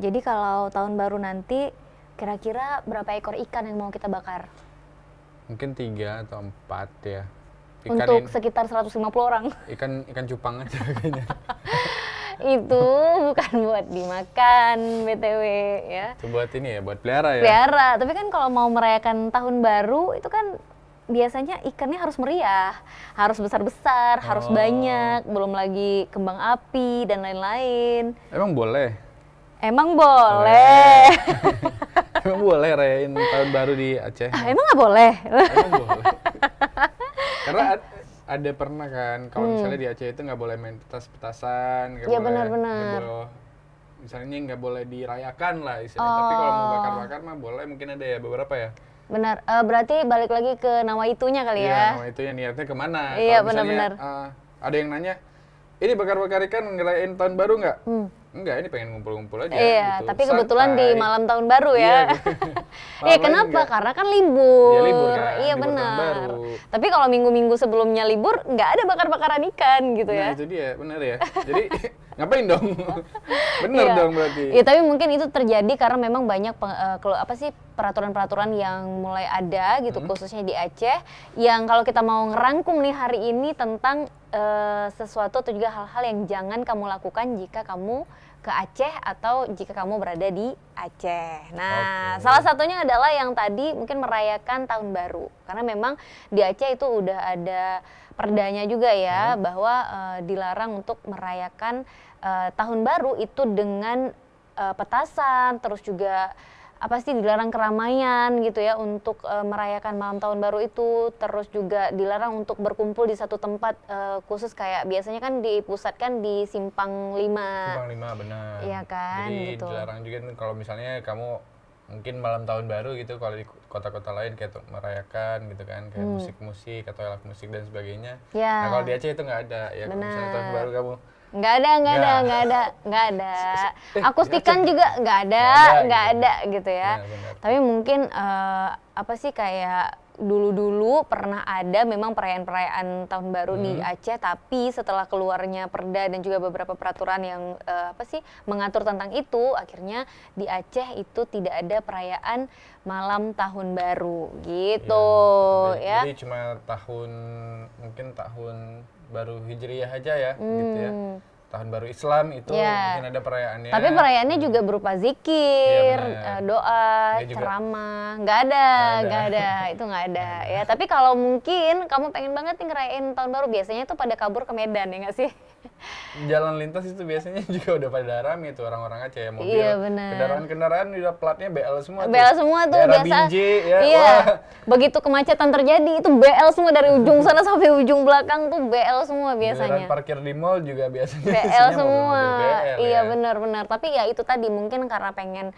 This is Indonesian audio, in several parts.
Jadi kalau tahun baru nanti kira-kira berapa ekor ikan yang mau kita bakar? Mungkin 3 atau 4 ya. Untuk sekitar 150 orang. Ikan cupang aja kayaknya. Itu bukan buat dimakan, BTW ya. Itu buat ini ya, buat pelihara ya. Pelihara, tapi kan kalau mau merayakan tahun baru itu kan biasanya ikannya harus meriah, harus besar-besar, harus banyak, belum lagi kembang api dan lain-lain. Emang boleh? Emang boleh. Emang boleh rayain tahun baru di Aceh? Emang nggak boleh? Emang boleh. Karena ada pernah kan, kalau misalnya di Aceh itu nggak boleh main petasan, nggak Iya, boleh, benar-benar. misalnya nggak boleh dirayakan lah istilahnya. Tapi kalau mau bakar-bakar mah boleh, mungkin ada ya beberapa ya. Benar, berarti balik lagi ke nawaitunya kali Iya, ya. nama itu yang niatnya kemana. Iya, Kalau misalnya, benar-benar. ada yang nanya, ini bakar-bakar ikan ngerayain tahun baru nggak? Enggak, ini pengen ngumpul-ngumpul aja. Iya, gitu. tapi kebetulan di Santai. malam tahun baru Iya, ya. gitu. Iya, Malam kenapa? enggak. Karena kan libur. Iya, libur kan, Iya, libur tahun benar. baru. Tapi kalau minggu-minggu sebelumnya libur, nggak ada bakar-bakaran ikan gitu Nah, ya. itu dia, benar ya. Jadi, ngapain dong? Bener Iya. dong berarti. Iya, tapi mungkin itu terjadi karena memang banyak peraturan-peraturan yang mulai ada gitu, khususnya di Aceh, yang kalau kita mau ngerangkum nih hari ini tentang sesuatu atau juga hal-hal yang jangan kamu lakukan jika kamu ke Aceh atau jika kamu berada di Aceh. Nah, Oke. salah satunya adalah yang tadi mungkin merayakan tahun baru. Karena memang di Aceh itu udah ada perdanya juga ya, bahwa dilarang untuk merayakan tahun baru itu dengan petasan, terus juga apa sih, dilarang keramaian gitu ya untuk merayakan malam tahun baru itu, terus juga dilarang untuk berkumpul di satu tempat khusus kayak biasanya kan dipusatkan di Simpang 5. Simpang 5 benar. Iya kan, Jadi gitu. dilarang juga nih kalau misalnya kamu mungkin malam tahun baru gitu, kalau di kota-kota lain kayak merayakan gitu kan, kayak musik-musik atau alat musik dan sebagainya. Ya. Nah, kalau di Aceh itu nggak ada ya. Kalau misalnya tahun baru kamu Nggak ada. Akustikan Aceh. juga nggak ada gitu ya. Benar. Tapi mungkin apa sih, kayak dulu-dulu pernah ada memang perayaan-perayaan tahun baru di Aceh, tapi setelah keluarnya perda dan juga beberapa peraturan yang mengatur tentang itu, akhirnya di Aceh itu tidak ada perayaan malam tahun baru gitu ya. Jadi cuma mungkin tahun baru Hijriyah aja ya, gitu ya. Tahun baru Islam itu mungkin ada perayaannya. Tapi perayaannya juga berupa zikir, Iya, benar. doa, Dia juga- ceramah, nggak ada, itu nggak ada ya. Tapi kalau mungkin kamu pengen banget nih ngerayain tahun baru, biasanya tuh pada kabur ke Medan ya nggak sih? Jalan lintas itu biasanya juga udah pada rame tuh orang-orang Aceh ya, mobil. Iya, benar. Kendaraan-kendaraan udah platnya BL semua BL semua tuh Daerah biasa. Binjai ya. Iya. Wah. Begitu kemacetan terjadi itu BL semua dari ujung sana sampai ujung belakang tuh BL semua biasanya. Giliran parkir di mall juga biasanya BL isinya semua. mobil-mobil BL Iya, ya. benar. Tapi ya itu tadi mungkin karena pengen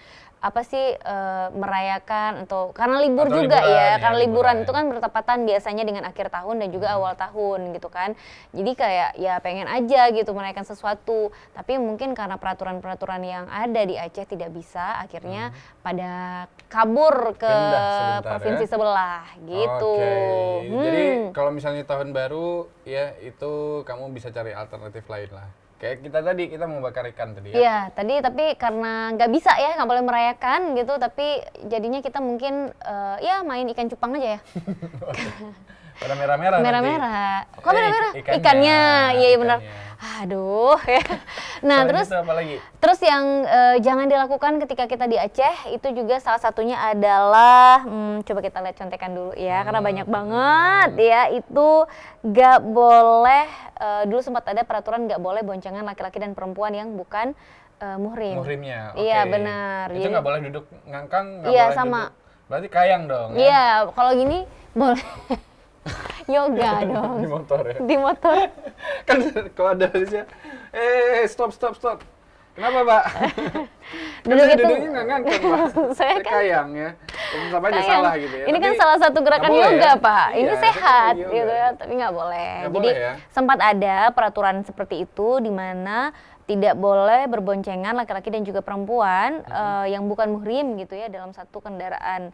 merayakan atau karena libur Atau juga liburan, ya, ya, karena liburan liburan. itu kan bertepatan biasanya dengan akhir tahun dan juga awal tahun gitu kan. Jadi kayak ya pengen aja gitu merayakan sesuatu, tapi mungkin karena peraturan-peraturan yang ada di Aceh tidak bisa, akhirnya pada kabur ke Pindah sebentar, provinsi ya. sebelah gitu. Oke. Jadi kalau misalnya tahun baru ya itu kamu bisa cari alternatif lain lah. Kayak kita tadi, kita mau bakar ikan tadi ya. Iya, tadi tapi karena nggak bisa ya, nggak boleh merayakan gitu, tapi jadinya kita mungkin ya main ikan cupang aja ya. Pada merah-merah nanti. Merah-merah. Kok merah-merah? Ikannya. Ikannya, iya benar. Ikannya. Aduh. Ya. Nah, Selain terus itu apa lagi? terus yang jangan dilakukan ketika kita di Aceh itu juga salah satunya adalah coba kita lihat contekan dulu ya, karena banyak banget ya, itu nggak boleh dulu sempat ada peraturan nggak boleh boncengan laki-laki dan perempuan yang bukan muhrim. Muhrimnya. Oke. Iya, benar. Itu Jadi- nggak boleh duduk ngangkang, nggak Iya, boleh sama. duduk. Berarti kayang dong. Ya? Iya, kalau gini boleh yoga Di dong motor ya. di motor. Kan kalau ada di sini, stop. Kenapa, Pak? Kan Duduk saya itu- duduknya nggak ngangkang, Pak. Saya kan- kayang ya. Sama aja Kayang. salah gitu ya. Ini kan Tapi salah satu gerakan nggak boleh yoga, ya? Pak. Iya, Ini itu kan sehat yoga. gitu ya, tapi nggak boleh. Nggak Jadi boleh ya? sempat ada peraturan seperti itu di mana tidak boleh berboncengan laki-laki dan juga perempuan yang bukan muhrim gitu ya dalam satu kendaraan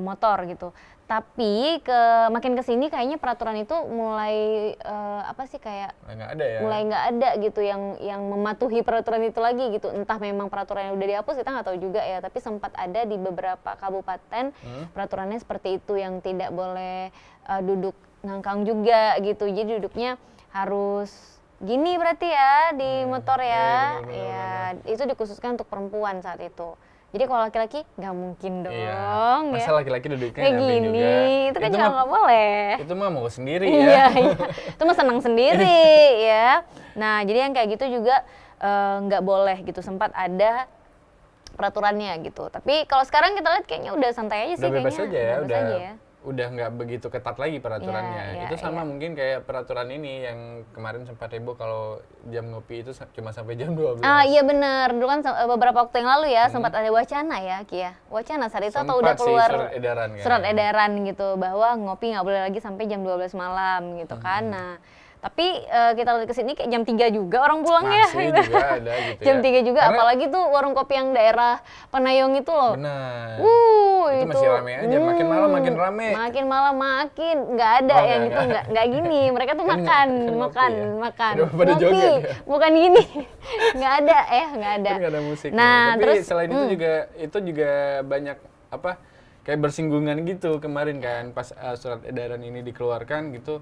motor gitu. Tapi makin kesini kayaknya peraturan itu mulai kayak nggak ada ya. mulai nggak ada gitu yang mematuhi peraturan itu lagi gitu. Entah memang peraturan yang udah dihapus kita nggak tahu juga ya. Tapi sempat ada di beberapa kabupaten peraturannya seperti itu, yang tidak boleh duduk ngangkang juga gitu. Jadi duduknya harus gini berarti ya di motor ya. Ya itu dikhususkan untuk perempuan saat itu. Jadi kalau laki-laki nggak mungkin dong. Iya. Masa laki-laki duduknya kayak nyamping gini, juga. itu kan juga nggak boleh. Itu mah mau sendiri Iya, ya. iya. Itu mah senang sendiri ya. Nah, jadi yang kayak gitu juga nggak boleh gitu. Sempat ada peraturannya gitu. Tapi kalau sekarang kita lihat kayaknya udah santai aja sih. Udah bebas kayaknya. aja ya, Bebas aja ya. udah nggak begitu ketat lagi peraturannya. Iya, Itu sama iya. mungkin kayak peraturan ini yang kemarin sempat heboh kalau jam ngopi itu cuma sampai jam 12. Iya benar. Dulu kan beberapa waktu yang lalu ya sempat ada wacana ya, Kia. Wacana saat itu atau udah Sempat sih keluar surat edaran kan. surat edaran gitu bahwa ngopi nggak boleh lagi sampai jam 12 malam gitu kan. Nah, tapi kita lihat kesini kayak jam 3 juga orang pulang ya. Masih juga ada gitu Jam ya. 3 juga, Karena- apalagi tuh warung kopi yang daerah Panayong itu loh. Benar. Itu Itu masih rame aja, makin malam makin rame. Makin malam makin nggak ada Oh, yang nggak, itu nggak gini. Mereka tuh Kan makan, ngopi makan, ya? makan. Udah pada Ngopi, joget ya? bukan gini. Nggak ada, nggak ada. Kan nggak ada musik. Nah, Tapi terus selain itu juga banyak kayak bersinggungan gitu kemarin kan pas surat edaran ini dikeluarkan gitu.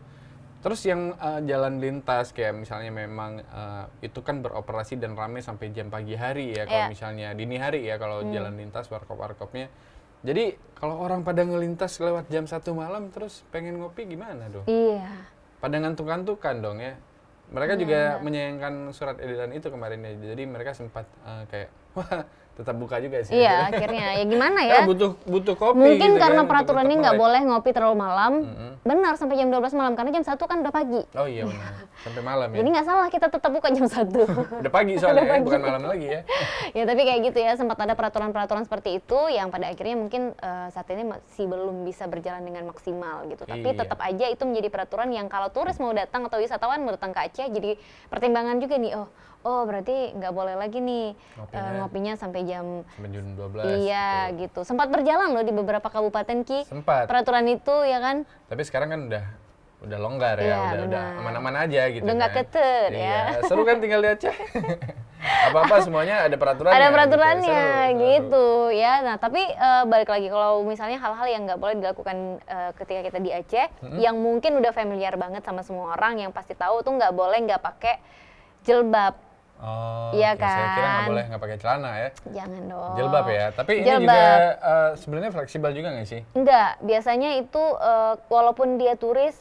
Terus yang jalan lintas kayak misalnya memang itu kan beroperasi dan ramai sampai jam pagi hari ya kalau Iya. misalnya dini hari ya kalau jalan lintas warkop-warkopnya. Jadi kalau orang pada ngelintas lewat jam 1 malam terus pengen ngopi gimana dong? Iya. Pada ngantuk-ngantukan dong ya. Mereka juga menyayangkan surat edaran itu kemarin ya. Jadi mereka sempat kayak wah tetap buka juga sih. Iya, akhirnya ya gimana ya? Karena butuh kopi. Mungkin gitu karena kan, peraturannya untuk nggak tetap boleh ngopi terlalu malam. Benar sampai jam 12 malam karena jam 1 kan udah pagi. melek. Oh iya benar. Sampai malam ya. Jadi nggak salah kita tetap buka jam 1. Udah pagi soalnya ya, bukan malam lagi ya. Ya tapi kayak gitu ya, sempat ada peraturan-peraturan seperti itu yang pada akhirnya mungkin saat ini masih belum bisa berjalan dengan maksimal gitu. Tapi Iya. tetap aja itu menjadi peraturan yang kalau turis mau datang atau wisatawan mau datang ke Aceh jadi pertimbangan juga nih. Oh berarti nggak boleh lagi nih ngopinya sampai jam Sampai jam 12. iya gitu. Sempat berjalan loh di beberapa kabupaten Ki. Sempat. Peraturan itu ya kan. Tapi sekarang kan udah longgar ya, Iya, udah benar. aman-aman aja gitu. Udah nggak kan. ketet Iya. ya. Seru kan tinggal di Aceh. Apa-apa semuanya ada peraturannya. Ada gitu. peraturannya Seru. gitu ya. Nah tapi balik lagi kalau misalnya hal-hal yang nggak boleh dilakukan ketika kita di Aceh, yang mungkin udah familiar banget sama semua orang yang pasti tahu tuh nggak boleh nggak pakai jilbab. Oh, Iya oke. Saya kira nggak kan? boleh nggak pakai celana ya. Jangan dong. Jilbab ya. Tapi ini Jilbab. juga sebenarnya fleksibel juga nggak sih? Enggak, biasanya itu walaupun dia turis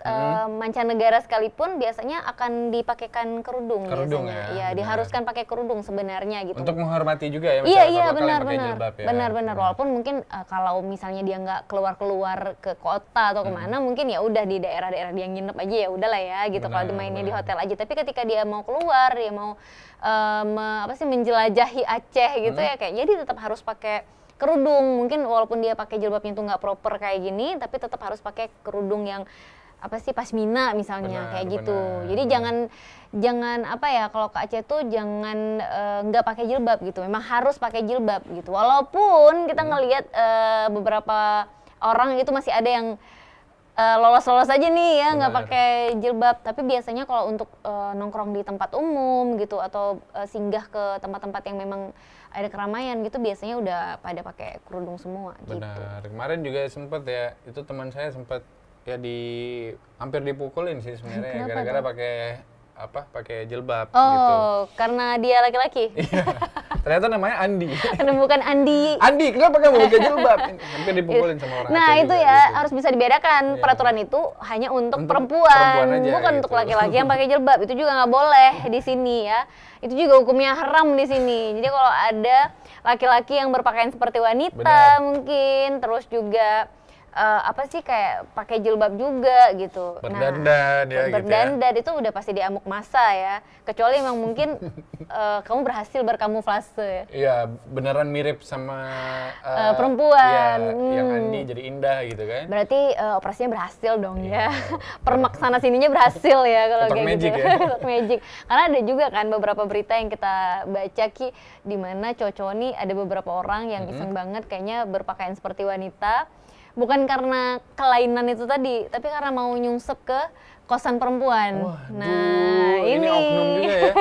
mancanegara sekalipun biasanya akan dipakaikan kerudung Kerudung biasanya. ya, Iya, benar. diharuskan pakai kerudung sebenarnya gitu. Untuk menghormati juga ya. Iya masyarakat iya lokal yang benar pakai benar jilbab ya. benar walaupun mungkin kalau misalnya dia nggak keluar ke kota atau kemana mungkin ya udah di daerah-daerah dia nginep aja ya udahlah ya gitu kalau Benar, dimainnya di benar. hotel aja, tapi ketika dia mau keluar dia mau menjelajahi Aceh gitu ya kayak jadi tetap harus pakai kerudung. Mungkin walaupun dia pakai jilbabnya tuh nggak proper kayak gini tapi tetap harus pakai kerudung yang pasmina misalnya Benar, kayak gitu. benar, Jadi benar. jangan kalau ke Aceh tuh jangan nggak pakai jilbab gitu. Memang harus pakai jilbab gitu. Walaupun kita ngelihat beberapa orang itu masih ada yang lolos-lolos aja nih ya nggak Benar. pakai jilbab. Tapi biasanya kalau untuk nongkrong di tempat umum gitu atau singgah ke tempat-tempat yang memang ada keramaian gitu biasanya udah pada pakai kerudung semua gitu. Benar. Kemarin juga sempat ya, itu teman saya sempat ya hampir dipukulin sih sebenarnya Kenapa gara-gara tuh? pakai jilbab gitu. Oh, karena dia laki-laki. Ternyata namanya Andi. Karena bukan Andi. Andi, kenapa kamu pakai jilbab? Hampir dipukulin sama orang Nah Aceh itu juga, ya gitu. harus bisa dibedakan. Iya. Peraturan itu hanya untuk Untuk perempuan perempuan aja, bukan gitu. untuk laki-laki yang pakai jilbab. Itu juga nggak boleh di sini ya. Itu juga hukumnya haram di sini. Jadi kalau ada laki-laki yang berpakaian seperti wanita Benar. mungkin, terus juga apa sih kayak pakai jilbab juga gitu. Berdandan ya gitu ya. Berdandan itu udah pasti diamuk massa ya. Kecuali emang mungkin kamu berhasil berkamuflase ya. Iya, beneran mirip sama Perempuan. Iya, yang Andi jadi Indah gitu kan. Berarti operasinya berhasil dong ya. Permak sana sininya berhasil ya kalau Kotak kayak magic gitu. ya. Kotak magic. Karena ada juga kan beberapa berita yang kita baca Ki, di mana cowok-cowok nih ada beberapa orang yang iseng banget kayaknya berpakaian seperti wanita. Bukan karena kelainan itu tadi, tapi karena mau nyungsep ke kosan perempuan. Waduh, ini oknum juga ya.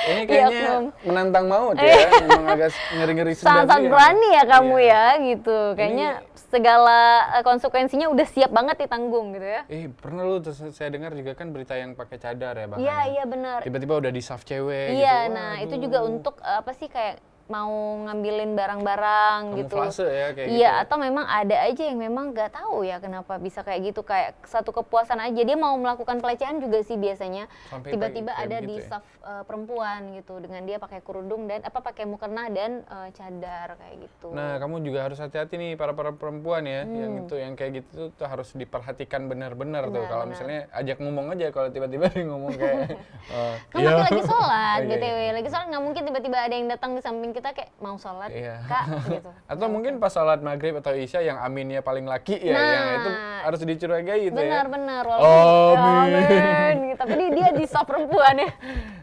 Ini Iya, kayaknya oknum. menantang maut ya. Memang agak ngeri-ngeri sedap. Sangat ya. berani ya kamu Iya. ya gitu. Kayaknya segala konsekuensinya udah siap banget ditanggung gitu ya. Pernah lu saya dengar juga kan berita yang pakai cadar ya bahkan. Iya, ya. iya benar. Tiba-tiba udah di saf cewek Iya, gitu. nah Waduh. itu juga untuk apa sih kayak mau ngambilin barang-barang gitu. Kamuflase ya kayak Iya, gitu. atau memang ada aja yang memang nggak tahu ya kenapa bisa kayak gitu, kayak satu kepuasan aja dia mau melakukan pelecehan juga sih biasanya. Sampai Tiba-tiba kayak ada begitu di ya? saf perempuan gitu dengan dia pakai kerudung dan pakai mukena dan cadar kayak gitu. Nah, kamu juga harus hati-hati nih para perempuan ya, yang kayak gitu tuh harus diperhatikan benar-benar tuh. Kalau misalnya ajak ngomong aja, kalau tiba-tiba dia ngomong kayak Kan lagi sholat, Oh, iya, BTW. iya. Lagi sholat nggak mungkin tiba-tiba ada yang datang di samping kita kayak mau sholat, Iya. Kak, gitu. Atau mungkin pas sholat maghrib atau isya yang aminnya paling laki ya, Nah. yang itu harus dicurigai gitu ya. Benar-benar. Amin. Tapi dia di saf perempuan ya.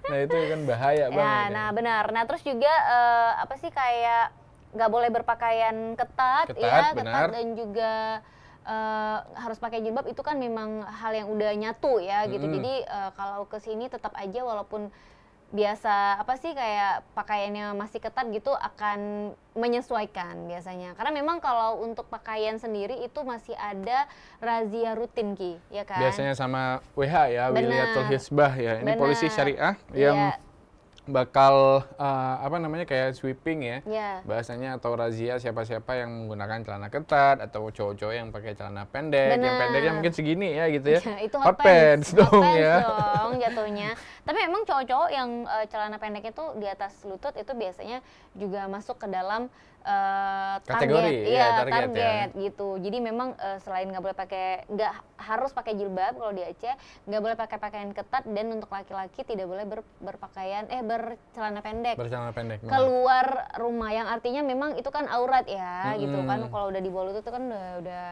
Nah itu kan bahaya Ya, banget. nah benar. Nah terus juga apa sih kayak nggak boleh berpakaian ketat, ya, Benar. ketat dan juga harus pakai jilbab itu kan memang hal yang udah nyatu ya gitu. Jadi kalau ke sini tetap aja walaupun biasa apa sih kayak pakaiannya masih ketat gitu akan menyesuaikan biasanya. Karena memang kalau untuk pakaian sendiri itu masih ada razia rutin Ki, ya kan? Biasanya sama WH ya, Benar. Wilayatul Hisbah ya. Ini Benar. polisi syariah yang Iya. bakal apa namanya kayak sweeping ya. Iya. Bahasanya atau razia siapa-siapa yang menggunakan celana ketat atau cowok-cowok yang pakai celana pendek, yang Benar. pendeknya mungkin segini ya gitu ya. Ya, itu hot pants dong hot pants ya. dong jatuhnya. Tapi memang cowok-cowok yang celana pendeknya tuh di atas lutut itu biasanya juga masuk ke dalam Kategori, iya, target ya. gitu. Jadi memang selain nggak harus pakai jilbab kalau di Aceh, nggak boleh pakai pakaian ketat dan untuk laki-laki tidak boleh bercelana pendek. Bercelana pendek. benar. Keluar rumah yang artinya memang itu kan aurat ya gitu kan, kalau udah di bawah lutut itu kan udah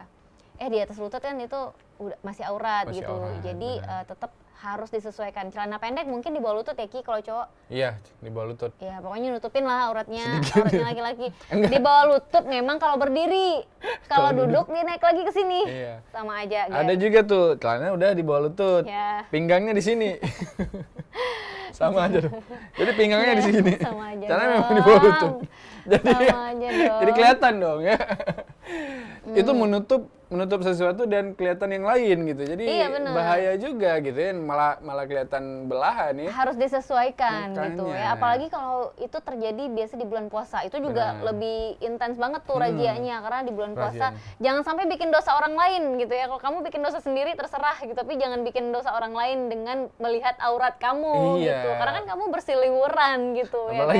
di atas lutut kan itu udah masih aurat Masih gitu. aurat, Jadi benar. tetap harus disesuaikan. Celana pendek mungkin di bawah lutut ya Ki kalau cowok. Iya, di bawah lutut. Ya pokoknya nutupin lah auratnya laki-laki. Di bawah lutut memang kalau berdiri. Kalau duduk dia naik lagi ke sini. Iya. Sama aja guys. Ada juga tuh celananya udah di bawah lutut. Ya. Pinggangnya di sini. Sama aja dong. Jadi pinggangnya di sini. Sama aja Celananya memang dong. di bawah lutut. Jadi Sama aja dong. jadi kelihatan dong ya. Itu menutup sesuatu dan kelihatan yang lain gitu. Jadi Iya, benar. bahaya juga gitu ya, malah kelihatan belahan ya. Harus disesuaikan gitu Makanya. ya. Apalagi kalau itu terjadi biasa di bulan puasa. Itu juga Benar. lebih intens banget tuh razianya karena di bulan puasa Razianya. jangan sampai bikin dosa orang lain gitu ya. Kalau kamu bikin dosa sendiri terserah gitu, tapi jangan bikin dosa orang lain dengan melihat aurat kamu Iya. gitu. Karena kan kamu berseliweran gitu ya. Kan?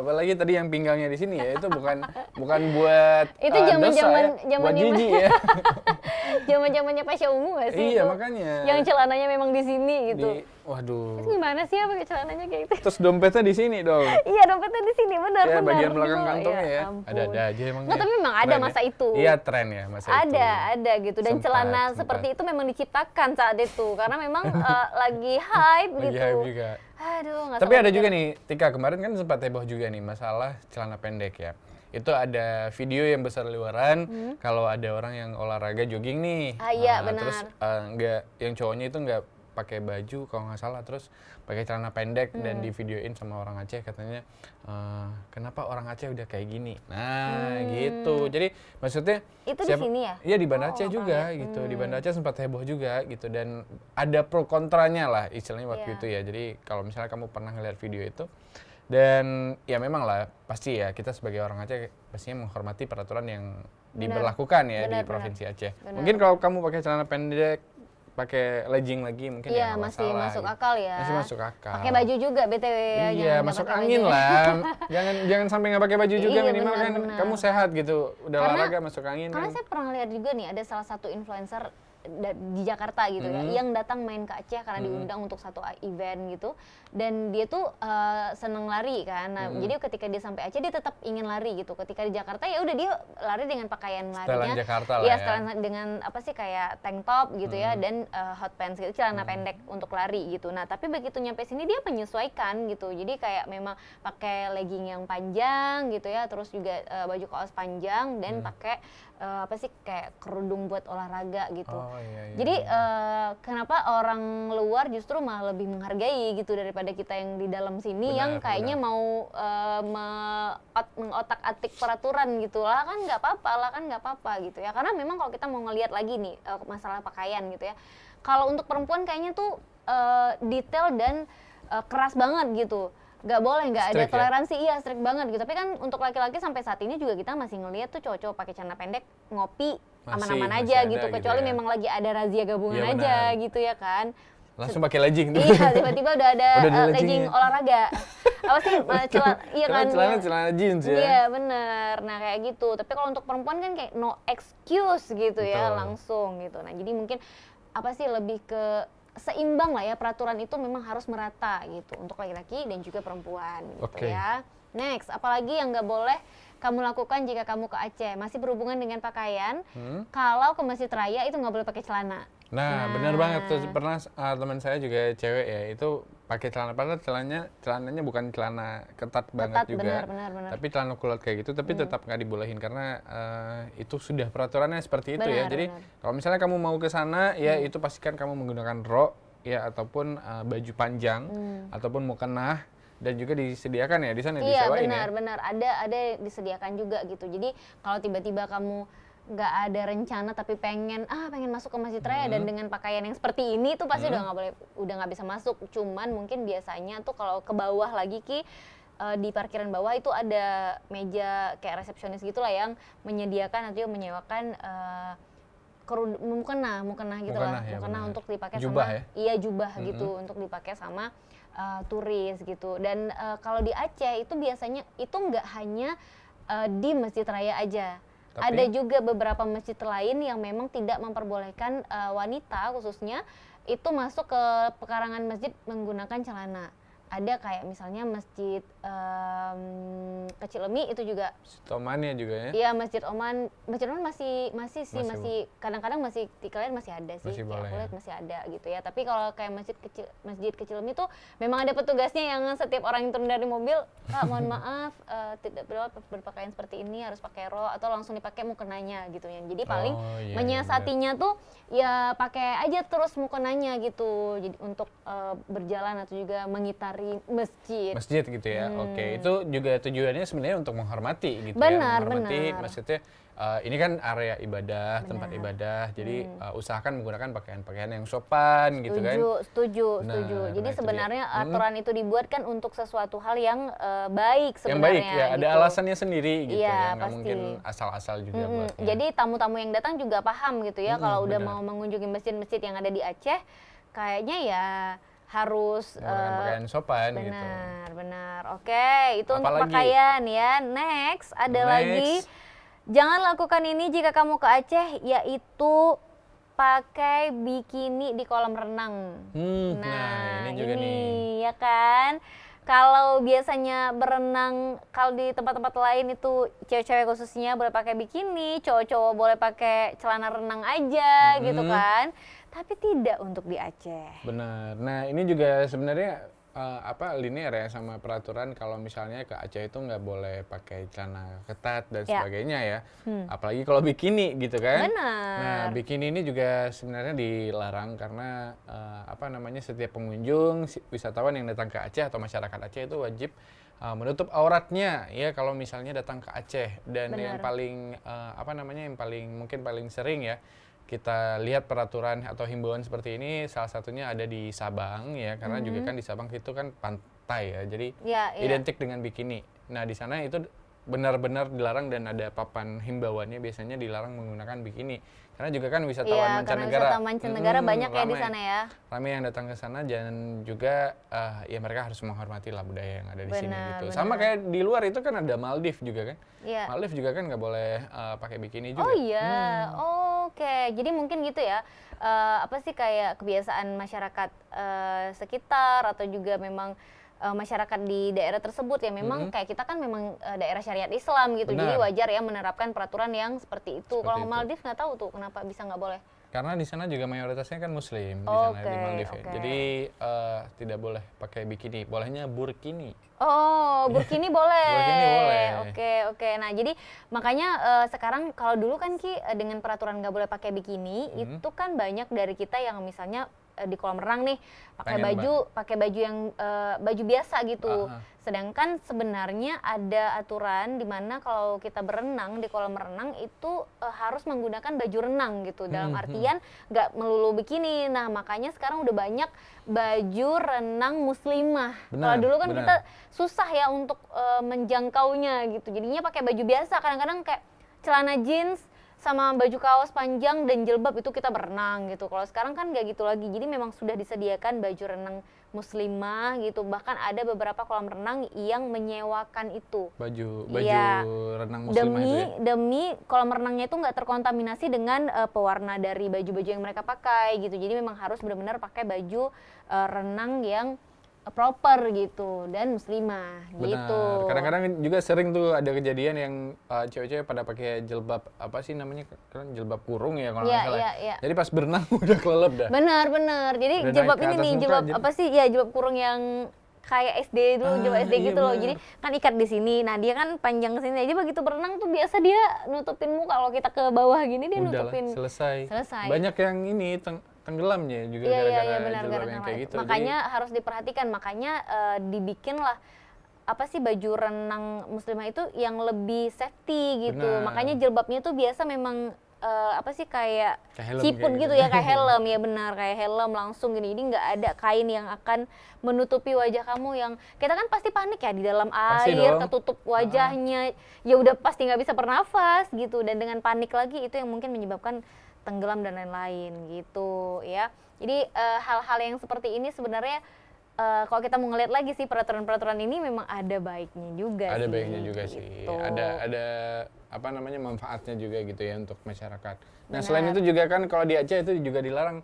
Apalagi tadi yang pinggangnya di sini ya, itu bukan buat Itu dosa zaman-zaman ya, buat jijik ya. Zaman-zamannya Pasha Ungu gak sih? Iya, itu? makanya. Yang celananya memang di sini gitu. Waduh. Itu gimana sih ya pakai celananya kayak gitu? Terus dompetnya di sini dong. Iya, dompetnya di sini benar Ya, benar. bagian belakang Gitu. kantongnya ya. ampun. Ada aja emang. Nggak, tapi memang ada Tren ya. masa itu. Iya, tren ya masa itu. Ada gitu dan Sempat, celana sempat. seperti itu memang diciptakan saat itu karena memang lagi hype Lagi gitu. hype juga. Aduh, nggak Tapi sabar ada pikir. juga nih, Tika kemarin kan sempat heboh juga nih masalah celana pendek ya. Itu ada video yang berseliweran kalau ada orang yang olahraga jogging nih. Ah, iya, Terus benar. nggak, yang cowoknya itu nggak pakai baju kalau nggak salah, terus pakai celana pendek dan divideoin sama orang Aceh katanya kenapa orang Aceh udah kayak gini. Nah gitu. Jadi maksudnya Itu di sini ya? Iya di Banda Oh, Aceh nggak juga tahu ya. gitu. Di Banda Aceh sempat heboh juga gitu dan ada pro kontranya lah istilahnya waktu Iya. itu ya. Jadi kalau misalnya kamu pernah ngeliat video itu dan ya memang lah pasti ya kita sebagai orang Aceh pastinya menghormati peraturan yang diberlakukan ya di Benar, Provinsi Aceh. Benar. Mungkin kalau kamu pakai celana pendek pakai legging lagi mungkin Iya, ya nggak masih masalah masuk gitu. akal ya. Masih masuk akal. Pakai baju juga BTW ya. Iya, jangan masuk nggak pakai angin baju. lah. jangan sampai nggak pakai baju juga, Iya, minimal kan benar. kamu sehat gitu. Udah Karena- olahraga masuk angin Karena kan. saya pernah lihat juga nih ada salah satu influencer di Jakarta gitu ya, yang datang main ke Aceh karena diundang untuk satu event gitu, dan dia tuh seneng lari kan. Nah, jadi ketika dia sampai Aceh dia tetap ingin lari gitu. Ketika di Jakarta ya udah dia lari dengan pakaian larinya, Setelan Jakarta lah ya ya. setelan dengan apa sih kayak tank top gitu ya, dan hot pants gitu, celana pendek untuk lari gitu. Nah, tapi begitu nyampe sini dia menyesuaikan gitu. Jadi kayak memang pakai legging yang panjang gitu ya, terus juga baju kaos panjang dan pakai apa sih kayak kerudung buat olahraga gitu. Oh, iya, iya, Jadi kenapa orang luar justru malah lebih menghargai gitu daripada kita yang di dalam sini Benar, yang kayaknya benar. mau mengotak-atik peraturan gitu lah kan nggak apa-apa gitu ya. Karena memang kalau kita mau ngelihat lagi nih masalah pakaian gitu ya. Kalau untuk perempuan kayaknya tuh detail dan keras banget gitu. Nggak boleh, nggak ada Strict ya? toleransi, iya strict banget gitu. Tapi kan untuk laki-laki sampai saat ini juga kita masih ngelihat tuh cowok-cowok pakai celana pendek ngopi aman-aman Masih aja ada gitu, gitu kecuali ya. memang lagi ada razia gabungan Iya, aja benar. gitu ya kan. Langsung pakai legging tuh. Iya, tiba-tiba udah ada Udah ada legging leggingnya. olahraga. Apa sih celana, iya kan? Celana jeans ya. Iya bener, nah kayak gitu. Tapi kalau untuk perempuan kan kayak no excuse gitu ya, Betul. langsung gitu. Nah jadi mungkin apa sih lebih ke seimbang lah ya, peraturan itu memang harus merata gitu untuk laki-laki dan juga perempuan gitu Oke. ya. Next, apalagi yang nggak boleh kamu lakukan jika kamu ke Aceh? Masih berhubungan dengan pakaian. Kalau ke Masjid Raya itu nggak boleh pakai celana. Nah, benar banget tuh. Pernah teman saya juga cewek ya, itu pakai celana, padahal celananya bukan celana ketat banget juga. benar. Tapi celana kulot kayak gitu, tapi tetap nggak dibolehin karena itu sudah peraturannya seperti itu ya. Benar, Jadi benar. kalau misalnya kamu mau ke sana ya itu pastikan kamu menggunakan rok ya ataupun baju panjang ataupun mukena, dan juga disediakan ya di sana Iya disewain ya. benar ada disediakan juga gitu. Jadi kalau tiba-tiba kamu nggak ada rencana tapi pengen masuk ke Masjid Raya dan dengan pakaian yang seperti ini tuh pasti udah nggak bisa masuk. Cuman mungkin biasanya tuh kalau ke bawah lagi di parkiran bawah itu ada meja kayak resepsionis gitulah yang menyediakan atau menyewakan mukena gitu lah, Mukena ya, mukena benar. untuk dipakai Jubah sama ya? iya jubah gitu untuk dipakai sama turis gitu. Dan kalau di Aceh itu biasanya itu nggak hanya di Masjid Raya aja. Tapi? Ada juga beberapa masjid lain yang memang tidak memperbolehkan wanita khususnya itu masuk ke pekarangan masjid menggunakan celana. Ada kayak misalnya Masjid Kecil Emi itu juga. Stomannya juga ya. Iya, Masjid Oman masih Masih kadang-kadang masih di kalian masih ada sih. Masih Kayak boleh aku ya. lihat masih ada gitu ya. Tapi kalau kayak Masjid Kecil Emi tuh memang ada petugasnya yang setiap orang yang turun dari mobil, "Kak, mohon maaf tidak berpakaian seperti ini, harus pakai rok atau langsung dipakai mukenanya" gitu ya. Jadi paling Oh, iya, menyiasatinya tuh ya pakai aja terus mukenanya gitu. Jadi untuk berjalan atau juga mengitari Masjid gitu ya. Oke, itu juga tujuannya sebenarnya untuk menghormati gitu Benar, ya. Menghormati benar. maksudnya ini kan area ibadah, tempat ibadah. Jadi usahakan menggunakan pakaian-pakaian yang sopan gitu kan. Setuju. Nah, Jadi nah itu sebenarnya dia. aturan itu dibuat kan untuk sesuatu hal yang baik Yang sebenarnya. baik ya, ada gitu. alasannya sendiri gitu Iya, ya. Nggak pasti. mungkin asal-asal juga buatnya. Jadi tamu-tamu yang datang juga paham gitu ya kalau udah benar. mau mengunjungi masjid-masjid yang ada di Aceh, kayaknya ya harus Menggunakan pakaian sopan gitu. benar. Oke, itu untuk Apalagi? pakaian ya. Next ada Next. lagi. Jangan lakukan ini jika kamu ke Aceh, yaitu pakai bikini di kolam renang. Nah, ini juga nih. ya kan. Kalau biasanya berenang, kalau di tempat-tempat lain itu cewek-cewek khususnya boleh pakai bikini, cowok-cowok boleh pakai celana renang aja gitu kan. Tapi tidak untuk di Aceh. Benar. Nah, ini juga sebenarnya linear ya sama peraturan kalau misalnya ke Aceh itu nggak boleh pakai celana ketat dan Ya. sebagainya ya. Apalagi kalau bikini gitu kan. Benar. Nah, bikini ini juga sebenarnya dilarang karena setiap pengunjung wisatawan yang datang ke Aceh atau masyarakat Aceh itu wajib menutup auratnya ya kalau misalnya datang ke Aceh. Dan yang Benar. paling mungkin paling sering ya kita lihat peraturan atau himbauan seperti ini salah satunya ada di Sabang ya, karena juga kan di Sabang itu kan pantai ya, jadi Ya, iya. identik dengan bikini. Nah, di sana itu benar-benar dilarang dan ada papan himbauannya, biasanya dilarang menggunakan bikini. Karena juga kan wisatawan Iya, karena mancanegara. wisata mancanegara banyak ya di Ramai. sana ya. Ramai yang datang ke sana dan juga ya mereka harus menghormati lah budaya yang ada di sini Benar, gitu. benar. Sama kayak di luar itu kan ada Maldives juga kan. Iya. Maldives juga kan nggak boleh pakai bikini juga. Oh iya, oke. Jadi mungkin gitu ya, apa sih kayak kebiasaan masyarakat sekitar atau juga memang masyarakat di daerah tersebut ya memang kayak kita kan memang daerah syariat Islam gitu, jadi Benar. wajar ya menerapkan peraturan yang seperti itu. Kalau itu. Maldives nggak tahu tuh kenapa bisa nggak boleh. Karena di sana juga mayoritasnya kan Muslim di sana di Oke, Maldives. oke. Jadi tidak boleh pakai bikini, bolehnya burkini. Oh, burkini boleh. Burkini boleh. Oke, oke. Nah, jadi makanya sekarang kalau dulu kan Ki dengan peraturan nggak boleh pakai bikini, itu kan banyak dari kita yang misalnya di kolam renang nih pakai baju yang baju biasa gitu. Aha. Sedangkan sebenarnya ada aturan di mana kalau kita berenang di kolam renang itu harus menggunakan baju renang gitu. Dalam artian nggak melulu bikini. Nah, makanya sekarang udah banyak baju renang muslimah. Kalau dulu kan kita susah ya untuk menjangkaunya gitu. Jadinya pakai baju biasa, kadang-kadang kayak celana jeans sama baju kaos panjang dan jilbab itu kita berenang gitu. Kalau sekarang kan nggak gitu lagi. Jadi memang sudah disediakan baju renang muslimah gitu. Bahkan ada beberapa kolam renang yang menyewakan itu. Baju Iya. renang muslimah itu ya. Demi kolam renangnya itu nggak terkontaminasi dengan pewarna dari baju-baju yang mereka pakai gitu. Jadi memang harus benar-benar pakai baju renang yang proper gitu dan muslimah gitu. Benar. Kadang-kadang juga sering tuh ada kejadian yang cewek-cewek pada pakai jilbab apa sih namanya, kan jilbab kurung ya kalau nggak salah. Iya. Jadi pas berenang udah kelelep dah. Benar. Jadi Udah jilbab naik ke ini atas nih, muka, jilbab apa sih? Ya jilbab kurung yang kayak SD dulu, jilbab SD iya gitu loh. bener. Jadi kan ikat di sini. Nah, dia kan panjang ke sini aja, begitu berenang tuh biasa dia nutupin muka. Kalau kita ke bawah gini dia Udahlah, nutupin. selesai. Selesai. Banyak yang ini tenggelamnya juga gara-gara benar, jilbab yang kayak itu. gitu. Makanya harus diperhatikan, makanya dibikinlah apa sih baju renang muslimah itu yang lebih safety gitu. Benar. Makanya jilbabnya tuh biasa memang apa sih kayak helm siput kayak gitu ya, kayak helm ya, benar, kayak helm langsung gini. Jadi nggak ada kain yang akan menutupi wajah kamu yang kita kan pasti panik ya di dalam Pasti air, dong. ketutup wajahnya, ya udah pasti nggak bisa bernafas gitu, dan dengan panik lagi itu yang mungkin menyebabkan tenggelam dan lain-lain gitu ya. Jadi hal-hal yang seperti ini sebenarnya kalau kita mau ngeliat lagi sih peraturan-peraturan ini memang ada baiknya juga Ada sih. baiknya juga sih. gitu. Ada apa namanya manfaatnya juga gitu ya untuk masyarakat. Nah, Benar. selain itu juga kan kalau di Aceh itu juga dilarang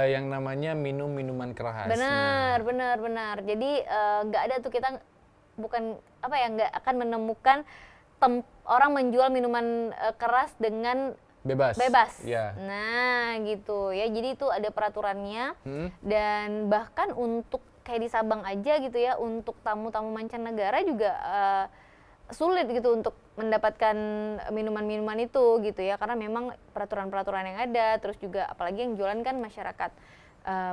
yang namanya minum minuman keras. Benar. Jadi nggak ada tuh, kita bukan apa ya, nggak akan menemukan orang menjual minuman keras dengan Bebas. Ya. Nah, gitu ya. Jadi itu ada peraturannya. Dan bahkan untuk kayak di Sabang aja gitu ya, untuk tamu-tamu mancanegara juga sulit gitu untuk mendapatkan minuman-minuman itu gitu ya, karena memang peraturan-peraturan yang ada. Terus juga apalagi yang jualan kan masyarakat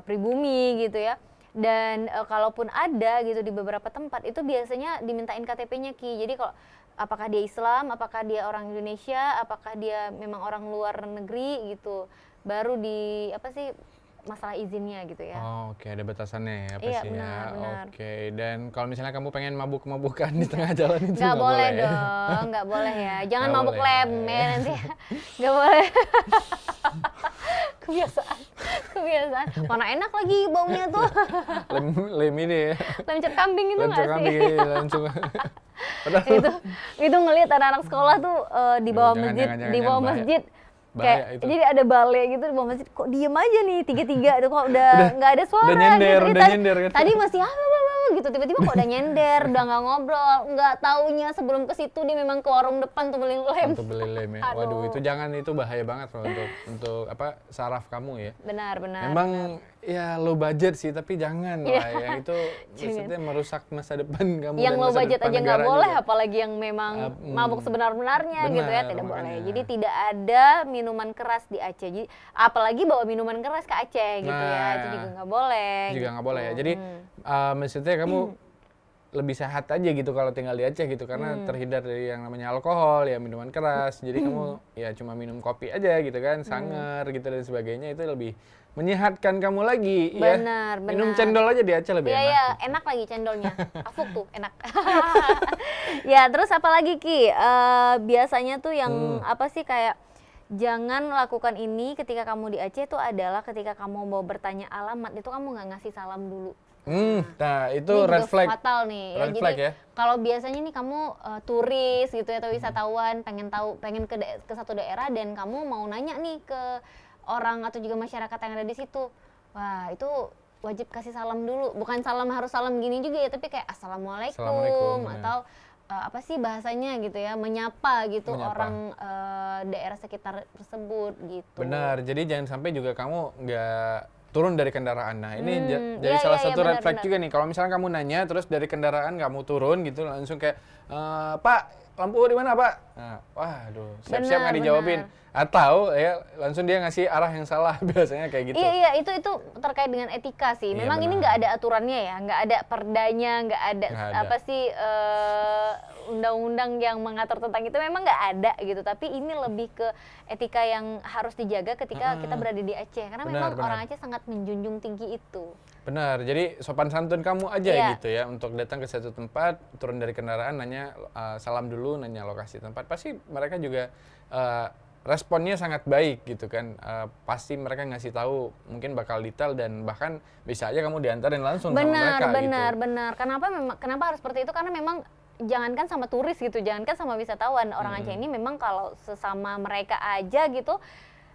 pribumi gitu ya. Dan kalaupun ada gitu di beberapa tempat itu biasanya dimintain KTP-nya Ki. Jadi kalau apakah dia Islam, apakah dia orang Indonesia, apakah dia memang orang luar negeri gitu, baru di apa sih masalah izinnya gitu ya. Oh, oke, ada batasannya ya Iya, pastinya. benar. Oke, dan kalau misalnya kamu pengen mabuk-mabukan di tengah jalan itu Nggak boleh ya? dong, nggak boleh ya. Jangan Nggak mabuk boleh. lem ya nanti. Nggak boleh. Kebiasaan. Mana enak lagi baunya tuh. Lem ini ya. Lem cap kambing itu Lem nggak cap sih? kambing langsung. Padahal itu ngelihat anak-anak sekolah tuh di bawah Jangan, masjid, jangan, di jangan, bawah bahaya. masjid. Bahaya Kayak itu. jadi ada balai gitu di bawah masjid, kok diem aja nih tiga-tiga itu kok udah nggak ada suara nyender, gitu. udah nyender kan. Tadi masih apa gitu, tiba-tiba kok udah nyender, udah nggak ngobrol, nggak taunya sebelum ke situ dia memang ke warung depan tuh beli lem. Untuk beli lem ya. Waduh, itu jangan, itu bahaya banget loh untuk apa saraf kamu ya. Benar. Emang ya low budget sih, tapi jangan lah yang itu maksudnya merusak masa depan kamu. Yang dan low masa budget depan aja nggak negara boleh, juga. apalagi yang memang mabuk sebenar-benarnya gitu ya, Benar, tidak boleh. makanya. Jadi tidak ada minuman keras di Aceh. Jadi apalagi bawa minuman keras ke Aceh gitu ya, itu juga nggak boleh. Juga nggak gitu. boleh ya. Jadi maksudnya kamu lebih sehat aja gitu kalau tinggal di Aceh gitu, karena terhindar dari yang namanya alkohol, ya minuman keras. Jadi kamu ya cuma minum kopi aja gitu kan, sangar gitu dan sebagainya, itu lebih menyehatkan kamu lagi ya. Benar, Minum benar. cendol aja di Aceh lebih Iya, enak. iya, enak lagi cendolnya. Afuk tuh, enak. Ya, terus apa lagi Ki? Biasanya tuh yang apa sih kayak jangan lakukan ini ketika kamu di Aceh itu adalah ketika kamu mau bertanya alamat itu kamu nggak ngasih salam dulu. Nah itu Ini red juga flag. fatal nih. Red Jadi flag ya. kalau biasanya nih kamu turis gitu ya, atau wisatawan pengen ke satu daerah dan kamu mau nanya nih ke orang atau juga masyarakat yang ada di situ. Wah, itu wajib kasih salam dulu. Bukan harus salam gini juga ya, tapi kayak assalamualaikum, Assalamualaikum, ya. atau apa sih bahasanya gitu ya, menyapa gitu Menyapa. orang daerah sekitar tersebut gitu. Benar, jadi jangan sampai juga kamu nggak turun dari kendaraan. Nah ini jadi iya, salah iya, satu red benar, flag benar. juga nih. Kalau misalnya kamu nanya terus dari kendaraan kamu turun gitu langsung kayak, Pak lampu di mana Pak? Nah, waduh siap-siap nggak Benar, dijawabin. benar. Atau ya langsung dia ngasih arah yang salah biasanya kayak gitu. Iya, iya, itu terkait dengan etika sih. Iya, Memang ini benar. nggak ada aturannya ya, nggak ada perdanya, nggak ada Nggak ada. apa sih undang-undang yang mengatur tentang itu, memang nggak ada gitu. Tapi ini lebih ke etika yang harus dijaga ketika kita berada di Aceh, karena Benar, memang benar. orang Aceh sangat menjunjung tinggi itu. Benar, jadi sopan santun kamu aja Iya. gitu ya untuk datang ke satu tempat, turun dari kendaraan, nanya salam dulu, nanya lokasi tempat. Pasti mereka juga responnya sangat baik gitu kan. Pasti mereka ngasih tahu mungkin bakal detail dan bahkan bisa aja kamu diantarin langsung sama mereka Benar, gitu. benar. Kenapa harus seperti itu? Karena memang jangankan sama turis gitu, jangankan sama wisatawan, orang Aceh ini memang kalau sesama mereka aja gitu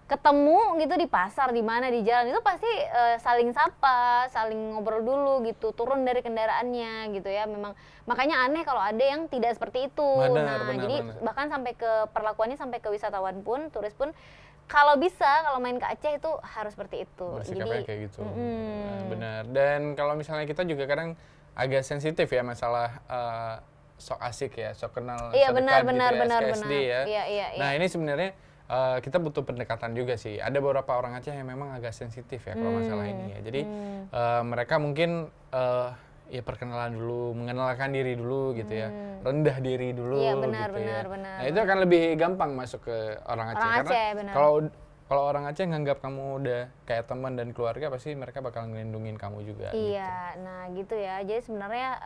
ketemu gitu di pasar, di mana, di jalan, itu pasti saling sapa, saling ngobrol dulu gitu, turun dari kendaraannya gitu ya. Memang makanya aneh kalau ada yang tidak seperti itu. Benar, Nah, benar, jadi benar. bahkan sampai ke perlakuannya sampai ke wisatawan pun, turis pun, kalau bisa kalau main ke Aceh itu harus seperti itu. Bersikapnya kayak gitu. Nah, benar. Dan kalau misalnya kita juga kadang agak sensitif ya masalah sok asik ya, sok kenal, Iya, sok benar, dekat benar, gitu ya, benar, SKSD benar. ya. Iya, iya, Nah iya. ini sebenarnya kita butuh pendekatan juga sih. Ada beberapa orang Aceh yang memang agak sensitif ya kalau masalah ini ya. Jadi mereka mungkin ya perkenalan dulu, mengenalkan diri dulu gitu ya, rendah diri dulu Iya, benar, gitu benar, ya. benar, Nah itu akan lebih gampang masuk ke orang Aceh Orang karena Aceh, benar. kalau orang Aceh nganggap kamu udah kayak teman dan keluarga, pasti mereka bakal ngelindungin kamu juga. Iya, nah gitu ya. Jadi sebenarnya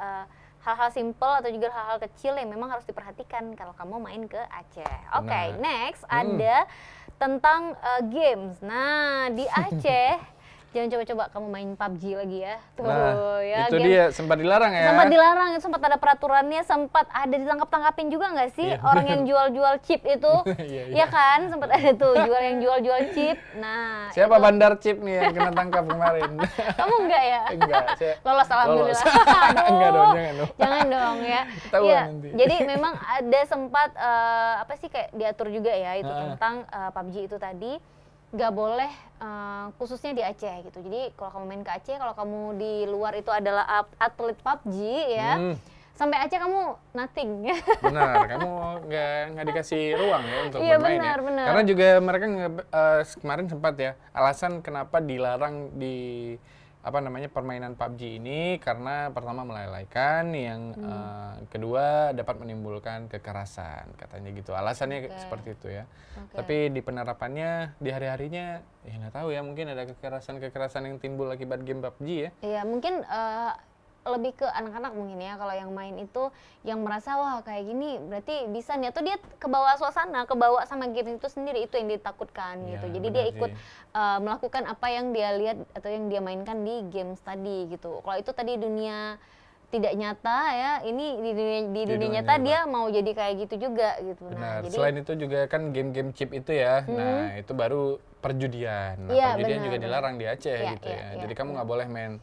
hal-hal simpel atau juga hal-hal kecil yang memang harus diperhatikan kalau kamu main ke Aceh. Oke, Benar. next ada tentang games. Nah, di Aceh jangan coba-coba kamu main PUBG lagi ya. Tuh Nah, ya, itu game dia sempat dilarang ya. sempat dilarang, sempat ada peraturannya, sempat ada ditangkap-tangkapin juga nggak sih Iya, orang yang jual-jual chip itu? Iya, iya. Ya kan, sempat ada tuh yang jual-jual chip. Nah, Siapa itu- bandar chip nih yang kena tangkap kemarin? kamu enggak ya? Enggak, saya Lolos, alhamdulillah. Aduh, Enggak dong, jangan dong. jangan dong ya. Ketahuan Iya, nanti. jadi memang ada sempat apa sih kayak diatur juga ya itu Heeh. tentang PUBG itu tadi nggak boleh khususnya di Aceh gitu. Jadi kalau kamu main ke Aceh, kalau kamu di luar itu adalah atlet PUBG ya, sampai Aceh kamu nothing. Benar, kamu nggak dikasih ruang ya untuk Iya, bermain benar, ya. benar. Karena juga mereka kemarin sempat ya alasan kenapa dilarang di apa namanya permainan PUBG ini karena pertama melalaikan, yang kedua dapat menimbulkan kekerasan katanya gitu. Alasannya seperti itu ya. Oke. Tapi di penerapannya di hari-harinya ya nggak tahu ya, mungkin ada kekerasan yang timbul akibat game PUBG ya. Iya, mungkin lebih ke anak-anak mungkin ya, kalau yang main itu yang merasa wah kayak gini berarti bisa nih, atau dia kebawa suasana, kebawa sama game itu sendiri, itu yang ditakutkan Iya, gitu. Jadi dia benar ikut sih. melakukan apa yang dia lihat atau yang dia mainkan di games tadi gitu. Kalau itu tadi dunia tidak nyata ya, ini di dunia nyata dia mau jadi kayak gitu juga gitu. Benar. Nah, jadi Selain itu juga kan game-game chip itu ya. Nah, itu baru perjudian. Nah, Iya, perjudian benar, juga benar. dilarang di Aceh Iya, gitu iya, ya. iya, Jadi kamu nggak boleh main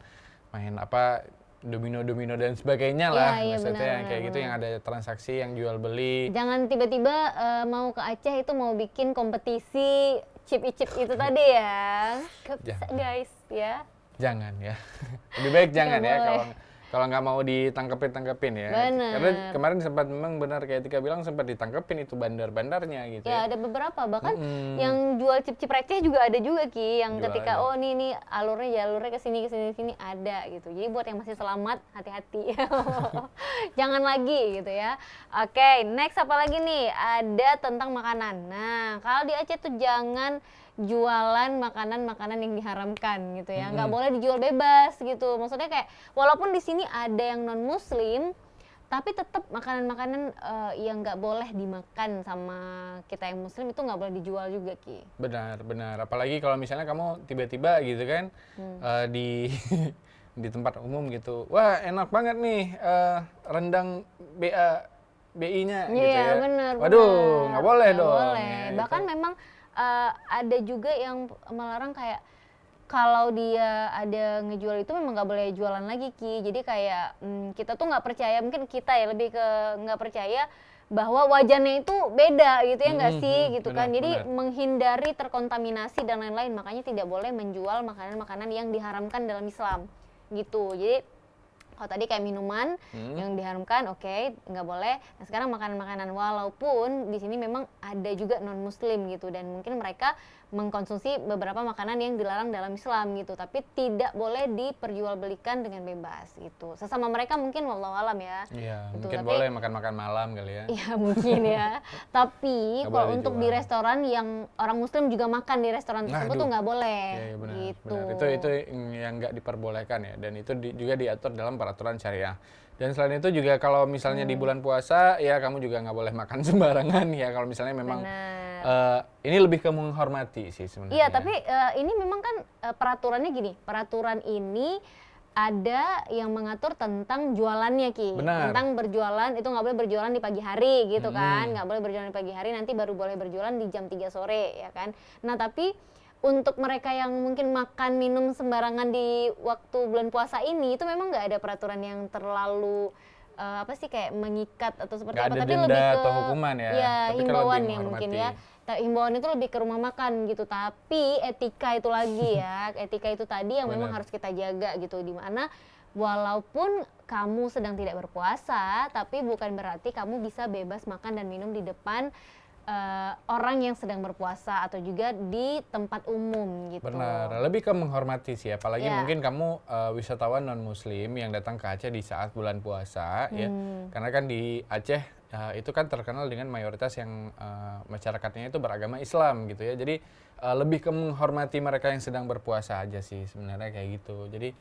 apa domino dan sebagainya lah. Iya, Maksudnya benar, yang kayak gitu benar. yang ada transaksi yang jual beli. jangan tiba-tiba mau ke Aceh itu mau bikin kompetisi chip itu tadi ya. Gak bisa Jangan. guys ya. Jangan ya. Lebih baik jangan Nggak ya boleh. Kalau nggak mau ditangkepin ya. Bener. Karena kemarin sempat memang benar kayak Tika bilang sempat ditangkepin itu bandar-bandarnya gitu Ya ya. ada beberapa, bahkan yang jual chip-chip receh juga ada juga Ki, yang Juga ketika ada. oh nih jalurnya ke sini ada gitu. Jadi buat yang masih selamat hati-hati. Jangan lagi gitu ya. Oke, next apa lagi nih? Ada tentang makanan. Nah, kalau di Aceh tuh jangan jualan makanan-makanan yang diharamkan gitu ya. Nggak boleh dijual bebas gitu. Maksudnya kayak walaupun di sini ada yang non muslim, tapi tetap makanan-makanan yang nggak boleh dimakan sama kita yang muslim itu nggak boleh dijual juga Ki. Benar. Apalagi kalau misalnya kamu tiba-tiba gitu kan di di tempat umum gitu. Wah, enak banget nih rendang BI-nya gitu Iya ya. benar. Waduh, nggak boleh Nggak dong. boleh. Ya, Bahkan itu. memang ada juga yang melarang kayak kalau dia ada ngejual itu memang nggak boleh jualan lagi Ki. Jadi kayak kita tuh nggak percaya, mungkin kita ya lebih ke nggak percaya bahwa wajannya itu beda gitu ya nggak sih gitu kan. Jadi menghindari terkontaminasi dan lain-lain, makanya tidak boleh menjual makanan-makanan yang diharamkan dalam Islam gitu. Jadi kalau tadi kayak minuman yang diharamkan, oke, nggak boleh. Nah sekarang makanan-makanan, walaupun di sini memang ada juga non Muslim gitu, dan mungkin mereka mengkonsumsi beberapa makanan yang dilarang dalam Islam gitu, tapi tidak boleh diperjualbelikan dengan bebas gitu. Sesama mereka mungkin wallahualam ya. Iya, gitu. mungkin Tapi, boleh makan-makan malam kali ya. iya mungkin ya. Tapi Nggak kalau boleh untuk di dijual. restoran yang orang Muslim juga makan di restoran tersebut tuh Aduh. nggak boleh. Iya, benar, gitu. benar. Itu yang nggak diperbolehkan ya, dan itu juga diatur dalam peraturan syariah. Dan selain itu juga kalau misalnya di bulan puasa ya kamu juga nggak boleh makan sembarangan ya, kalau misalnya memang ini lebih ke menghormati sih sebenarnya. Iya, tapi ini memang kan peraturannya gini, peraturan ini ada yang mengatur tentang jualannya Ki. Benar. Tentang berjualan, itu nggak boleh berjualan di pagi hari gitu kan, nggak boleh berjualan di pagi hari, nanti baru boleh berjualan di jam 3 sore ya kan. Nah tapi untuk mereka yang mungkin makan minum sembarangan di waktu bulan puasa ini, itu memang nggak ada peraturan yang terlalu apa sih kayak mengikat atau seperti Nggak apa, ada tapi denda lebih ke atau hukuman ya, ya tapi kan himbauan lebih ya mungkin menghormati. ya. Himbauan itu lebih ke rumah makan gitu, tapi etika itu lagi ya, etika itu tadi yang memang Benar. harus kita jaga gitu, di mana walaupun kamu sedang tidak berpuasa, tapi bukan berarti kamu bisa bebas makan dan minum di depan orang yang sedang berpuasa atau juga di tempat umum gitu. Benar, lebih ke menghormati sih, apalagi Ya. mungkin kamu wisatawan non muslim yang datang ke Aceh di saat bulan puasa ya, karena kan di Aceh itu kan terkenal dengan mayoritas yang masyarakatnya itu beragama Islam gitu ya, jadi lebih ke menghormati mereka yang sedang berpuasa aja sih sebenarnya kayak gitu. Jadi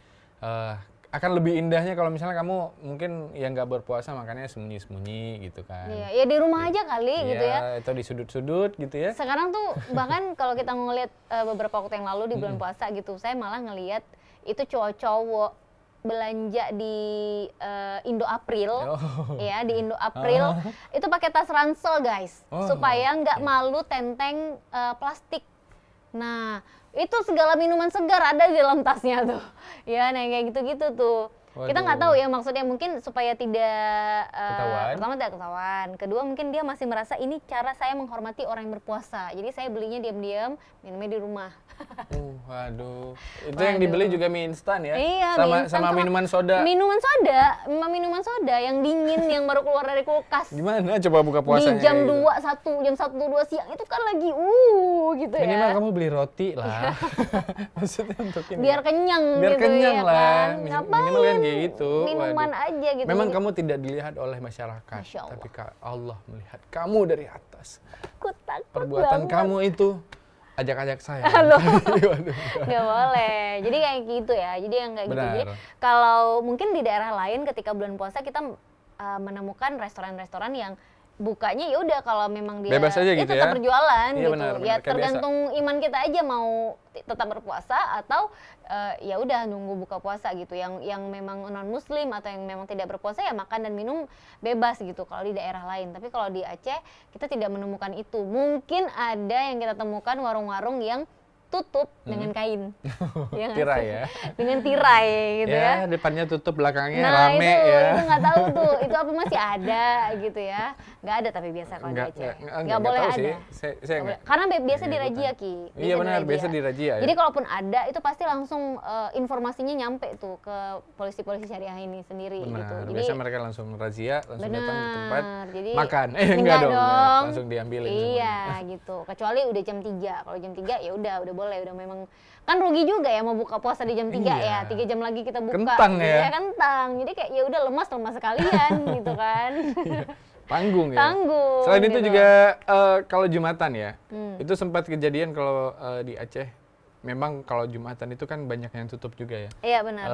akan lebih indahnya kalau misalnya kamu mungkin yang nggak berpuasa makannya sembunyi-sembunyi gitu kan. Iya, ya di rumah aja kali gitu ya. Atau di sudut-sudut gitu ya. Sekarang tuh bahkan kalau kita ngelihat beberapa waktu yang lalu di bulan puasa gitu, saya malah ngelihat itu cowok-cowok belanja di Indo April, ya di Indo April itu pakai tas ransel guys, supaya nggak malu tenteng plastik. Nah itu segala minuman segar ada di dalam tasnya tuh, ya, nah kayak gitu-gitu tuh. Kita nggak tahu ya, maksudnya mungkin supaya tidak Ketahuan. pertama tidak ketahuan, kedua mungkin dia masih merasa ini cara saya menghormati orang yang berpuasa, jadi saya belinya diam-diam, minumnya di rumah. Waduh, itu yang dibeli juga mie instan ya? Iya, sama, mie instan sama minuman soda. Minuman soda yang dingin yang baru keluar dari kulkas. Gimana coba buka Di puasanya? jam kayak 2, jam 1, 2 siang itu kan lagi gitu ya. Minimal kamu beli roti lah. Maksudnya untuk ini. Biar kenyang Biar gitu kenyang ya lah. kan. Minimal kan kayak gitu. Minuman Waduh. aja gitu. Memang Jadi, kamu tidak dilihat oleh masyarakat, Masya Allah. tapi Allah melihat kamu dari atas. aku takut Perbuatan banget. kamu itu ajak-ajak saya. Waduh. Nggak boleh. Jadi kayak gitu ya. Jadi yang kayak gitu. Benar. Jadi kalau mungkin di daerah lain ketika bulan puasa kita menemukan restoran-restoran yang bukanya ya udah kalau memang dia Bebas aja gitu tetap ya? berjualan Iya, gitu. benar, Ya benar. Kayak tergantung iman kita aja mau tetap berpuasa atau ya udah nunggu buka puasa gitu. Yang memang non muslim atau yang memang tidak berpuasa ya makan dan minum bebas gitu kalau di daerah lain. Tapi kalau di Aceh kita tidak menemukan itu. Mungkin ada yang kita temukan warung-warung yang ditutup dengan kain. Ya nggak Tirai sih? ya. Dengan tirai gitu ya. Ya, depannya tutup, belakangnya Nah rame itu, ya. itu nggak tahu tuh, itu apa masih ada gitu ya? Nggak ada tapi biasa kalau di Aceh. Nggak boleh tahu ada. sih. Saya Nggak nggak. boleh. Karena biasa nggak di ikutan. razia Ki. Iya benar, biasa di razia ya. Jadi kalaupun ada itu pasti langsung informasinya nyampe tuh ke polisi-polisi syariah ini sendiri gitu. Benar, Jadi biasa mereka langsung razia, langsung datang di tempat jadi makan. Enggak enggak dong, dong. langsung diambilin Iya gitu. Kecuali udah jam 3. Kalau jam 3 ya udah boleh, udah memang kan rugi juga ya mau buka puasa di jam 3 Iya. ya. 3 jam lagi kita buka. Kentang ya. Iya, kentang. Jadi kayak ya udah lemas sekalian gitu kan. Tanggung ya. Tanggung. Selain itu gitu. juga kalau Jumatan ya, itu sempat kejadian kalau di Aceh, memang kalau Jumatan itu kan banyak yang tutup juga ya. Iya benar.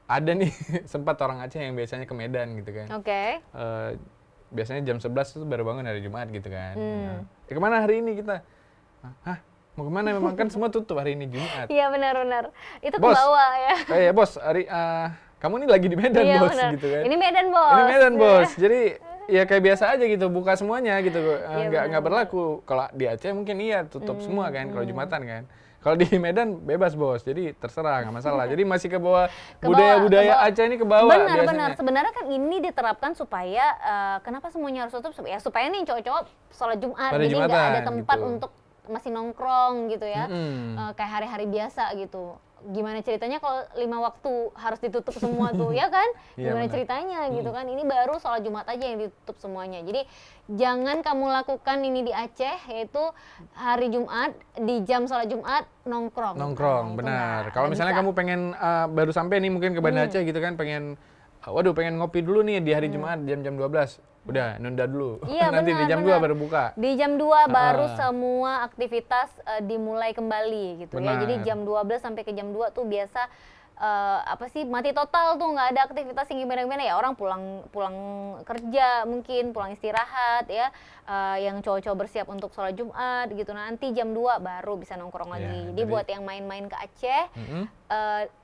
Ada nih sempat orang Aceh yang biasanya ke Medan gitu kan. Oke. Biasanya jam 11 itu baru bangun hari Jumat gitu kan. Nah, kemana hari ini kita? Hah? Mau kemana? Memang kan semua tutup hari ini Jumat. Iya benar. Itu ke Bos. bawah ya. Ya bos, kamu ini lagi di Medan Iya bos benar. gitu kan. Ini Medan bos. Ini Medan bos. Jadi ya kayak biasa aja gitu, buka semuanya gitu. Nggak benar. berlaku. Kalau di Aceh mungkin iya tutup semua kan kalau Jumatan kan. Kalau di Medan bebas bos, jadi terserah nggak masalah. Jadi masih ke bawah Ke budaya-budaya bawah. Aceh ini ke bawah Benar. biasanya. Sebenarnya kan ini diterapkan supaya kenapa semuanya harus tutup? Ya supaya nih cowok-cowok sholat Jumat, Pada jadi nggak ada Jumatan, tempat gitu. untuk masih nongkrong gitu ya, Mm-mm. kayak hari-hari biasa gitu. Gimana ceritanya kalau 5 waktu harus ditutup semua tuh, ya kan? Iya, Gimana benar. ceritanya gitu kan? Ini baru sholat Jumat aja yang ditutup semuanya. Jadi jangan kamu lakukan ini di Aceh, yaitu hari Jumat di jam sholat Jumat nongkrong. Nongkrong, Nah, itu benar. nggak Kalau misalnya bisa. kamu pengen baru sampai nih mungkin ke Banda Aceh gitu kan, pengen waduh pengen ngopi dulu nih di hari Jumat jam 12. Udah nunda dulu. Iya, Nanti di jam 2 benar. baru buka. Di jam 2 baru semua aktivitas dimulai kembali gitu ya. Benar. Jadi jam 12 sampai ke jam 2 tuh biasa apa sih mati total tuh, nggak ada aktivitas yang gimana-gimana ya, orang pulang kerja mungkin, pulang istirahat ya, yang cowok-cowok bersiap untuk sholat Jumat gitu, nanti jam 2 baru bisa nongkrong lagi. Ya, Jadi buat yang main-main ke Aceh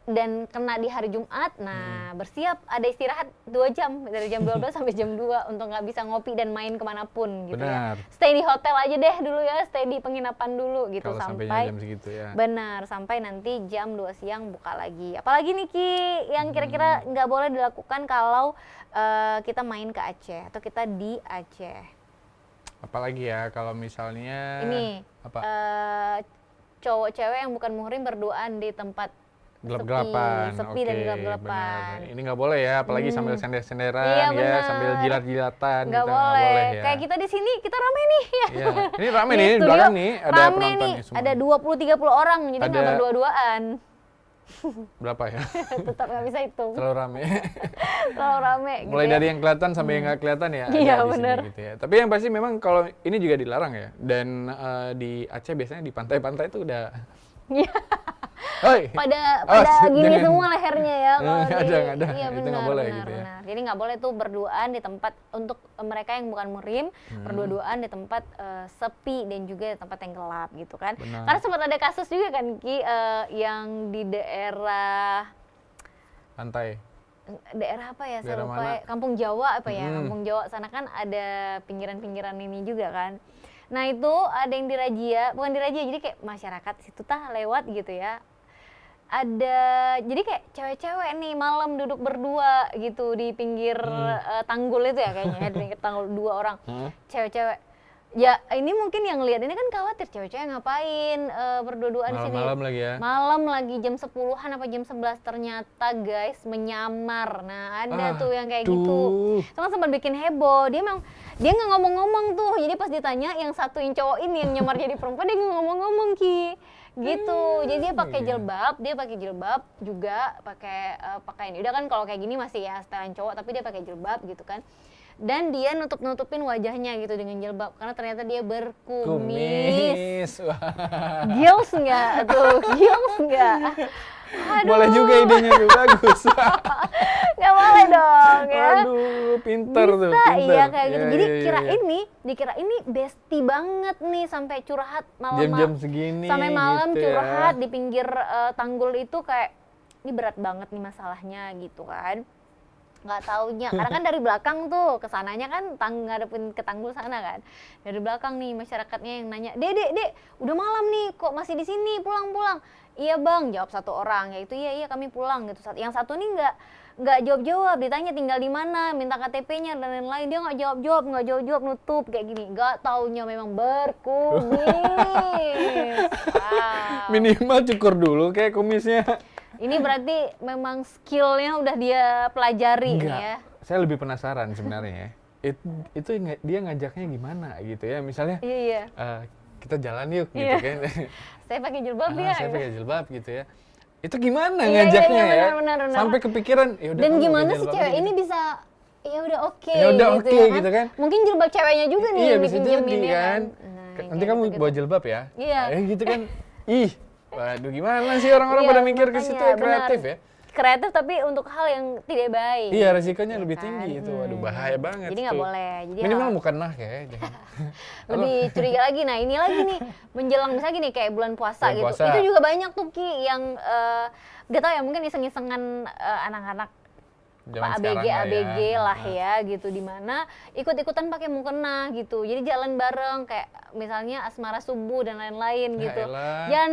dan kena di hari Jumat, nah bersiap ada istirahat 2 jam dari jam 12 sampai jam 2 untuk nggak bisa ngopi dan main kemanapun gitu Benar. ya. Stay di hotel aja deh dulu ya, stay di penginapan dulu gitu Kalau sampainya sampai jam segitu ya. benar, sampai nanti jam 2 siang buka lagi. Apalagi nih Ki, yang kira-kira nggak boleh dilakukan kalau kita main ke Aceh atau kita di Aceh. Apalagi ya kalau misalnya Ini apa? Cowok cewek yang bukan muhrim berduaan di tempat Gelap-gelapan. sepi dan Oke, gelap-gelapan. benar. Ini nggak boleh ya, apalagi sambil sender-senderan Iya, ya, benar. sambil jilat-jilatan. Nggak kita boleh. ya. Kayak kita di sini, kita rame nih. Iya. Ini rame Di nih, di studio belakang nih ada rame penontonnya nih, semua. ada 20-30 orang, jadi nggak Ada- berdua-duaan. Berapa ya? Tetap nggak bisa hitung. Terlalu rame. Kalau rame gitu Mulai ya. dari yang kelihatan sampai yang nggak kelihatan ya. ada Iya, di sini benar. gitu ya. Tapi yang pasti memang kalau ini juga dilarang ya. Dan di Aceh biasanya di pantai-pantai itu udah. Iya. Hoi. pada Awas, gini jangan. semua lehernya ya kalau Nggak di, ada. iya Itu benar, nggak boleh benar, gitu ya. benar. Jadi nggak boleh tuh berduaan di tempat untuk mereka yang bukan muhrim, berdua-duaan di tempat sepi dan juga di tempat yang gelap gitu kan. Benar. Karena sempat ada kasus juga kan Ki, yang di daerah Pantai. apa ya, saya Daerah lupa mana? ya. Kampung Jawa apa ya, Kampung Jawa sana kan ada pinggiran-pinggiran ini juga kan. Nah itu ada yang dirazia, bukan dirazia, jadi kayak masyarakat situ tah lewat gitu ya. Jadi kayak cewek-cewek nih malam duduk berdua gitu di pinggir tanggul itu ya kayaknya ya, di pinggir tanggul 2 orang. Cewek-cewek. Ya ini mungkin yang lihat ini kan khawatir cewek-cewek ngapain berdua-duaan di sini. Malam-malam lagi ya. Malam lagi jam 10-an apa jam 11 ternyata guys menyamar. Nah, ada tuh yang kayak gitu. Itu kan sempat bikin heboh. Dia nggak ngomong-ngomong tuh. Jadi pas ditanya yang satu yang cowok ini yang nyamar jadi perempuan, dia nggak ngomong-ngomong Ki. Gitu. Jadi dia pakai jilbab juga, pakai pakaian. Udah kan kalau kayak gini masih ya setelan cowok, tapi dia pakai jilbab gitu kan. Dan dia nutup-nutupin wajahnya gitu dengan jilbab karena ternyata dia berkumis. Kumis. Wah. Gils nggak tuh? Gils nggak? Aduh. Boleh juga idenya tuh, bagus. Nggak boleh dong ya. Aduh, pinter tuh. Bisa, Pinter. iya kayak gitu. Ya, Jadi ya, ya. dikira ini bestie banget nih sampai curhat malam. Jam-jam segini Sampai malam gitu ya. curhat di pinggir tanggul itu kayak ini berat banget nih masalahnya gitu kan. nggak taunya karena kan dari belakang tuh kesananya kan ngadepin ke Tanggul sana kan, dari belakang nih masyarakatnya yang nanya, dek udah malam nih kok masih di sini, pulang. Iya bang, jawab satu orang, yaitu iya kami pulang gitu. Yang satu nih nggak jawab, ditanya tinggal di mana, minta KTP-nya dan lain-lain, dia nggak jawab, nutup kayak gini. Nggak taunya memang berkumis. Wow. Minimal cukur dulu kayak kumisnya. Ini berarti memang skillnya udah dia pelajari nih ya. Saya lebih penasaran sebenarnya ya. Itu dia ngajaknya gimana gitu ya. Misalnya Iya. kita jalan yuk gitu kan. Saya pakai jilbab ya. Saya pakai jilbab gitu ya. Itu gimana Iya, ngajaknya ya? benar. Sampai kepikiran ya udah. Dan kamu gimana pakai sih jilbab cewek aja ini gitu. bisa ya udah oke gitu kan. Mungkin jilbab ceweknya juga nih Iya yang bisa jadi dipinjemin ya kan. Nah, Nanti kamu bawa jilbab ya. Iya. Gitu kan. Ih, waduh gimana sih orang-orang Iya, pada mikir ke makanya, situ ya, kreatif benar. ya. Kreatif tapi untuk hal yang tidak baik. Iya, resikonya lebih kan? tinggi itu. Waduh, bahaya banget. Jadi nggak tuh. boleh. Jadi Minimal bukan nah ya. Jangan. lebih curiga lagi. Nah ini lagi nih menjelang misalnya gini kayak bulan puasa Bulan gitu. puasa. Itu juga banyak tuh Ki yang gak tau ya mungkin iseng-isengan anak-anak Zaman ABG sekarang ABG ya. lah ya gitu, di mana ikut-ikutan pakai mukena gitu. Jadi jalan bareng kayak misalnya asmara subuh dan lain-lain Ya gitu. elah. Jalan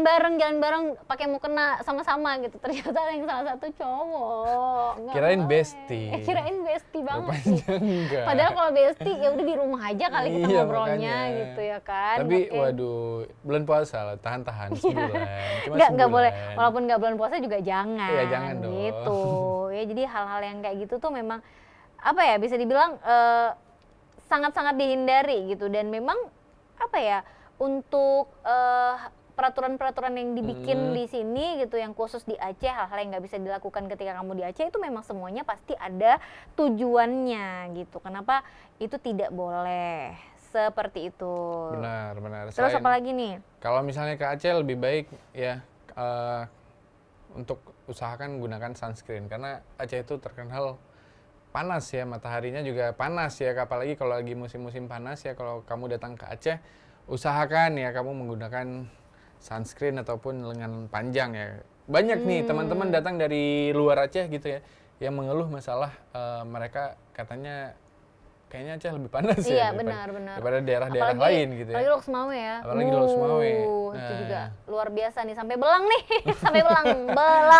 bareng pakai mukena sama-sama gitu. Ternyata yang salah satu cowok. Nggak Kirain boleh. bestie. Kirain bestie banget Rupanya sih. enggak. Padahal kalau bestie ya udah di rumah aja kali kita Iya, ngobrolnya makanya. gitu ya kan. Tapi Oke. waduh, bulan puasa lah, tahan-tahan sebulan. Cuma Nggak sebulan. boleh, walaupun nggak bulan puasa juga jangan. Iya, jangan dong. Gitu. Ya jadi hal-hal yang kayak gitu tuh memang apa ya bisa dibilang sangat-sangat dihindari gitu, dan memang apa ya untuk peraturan-peraturan yang dibikin di sini gitu yang khusus di Aceh, hal-hal yang nggak bisa dilakukan ketika kamu di Aceh itu memang semuanya pasti ada tujuannya gitu. Kenapa itu tidak boleh seperti itu. Benar. Terus Selain- apa lagi nih? Kalau misalnya ke Aceh lebih baik ya untuk usahakan gunakan sunscreen karena Aceh itu terkenal panas ya, mataharinya juga panas ya, apalagi kalau lagi musim-musim panas ya. Kalau kamu datang ke Aceh, usahakan ya kamu menggunakan sunscreen ataupun lengan panjang ya. Banyak nih teman-teman datang dari luar Aceh gitu ya yang mengeluh masalah mereka katanya kayaknya Aceh lebih panas Iya, ya benar. daripada daerah-daerah Apalagi- lain gitu ya. Apalagi Lok Sumawe ya. Apalagi Lok Sumawe. Itu Nah. juga luar biasa nih, sampai belang nih. Sampai belang.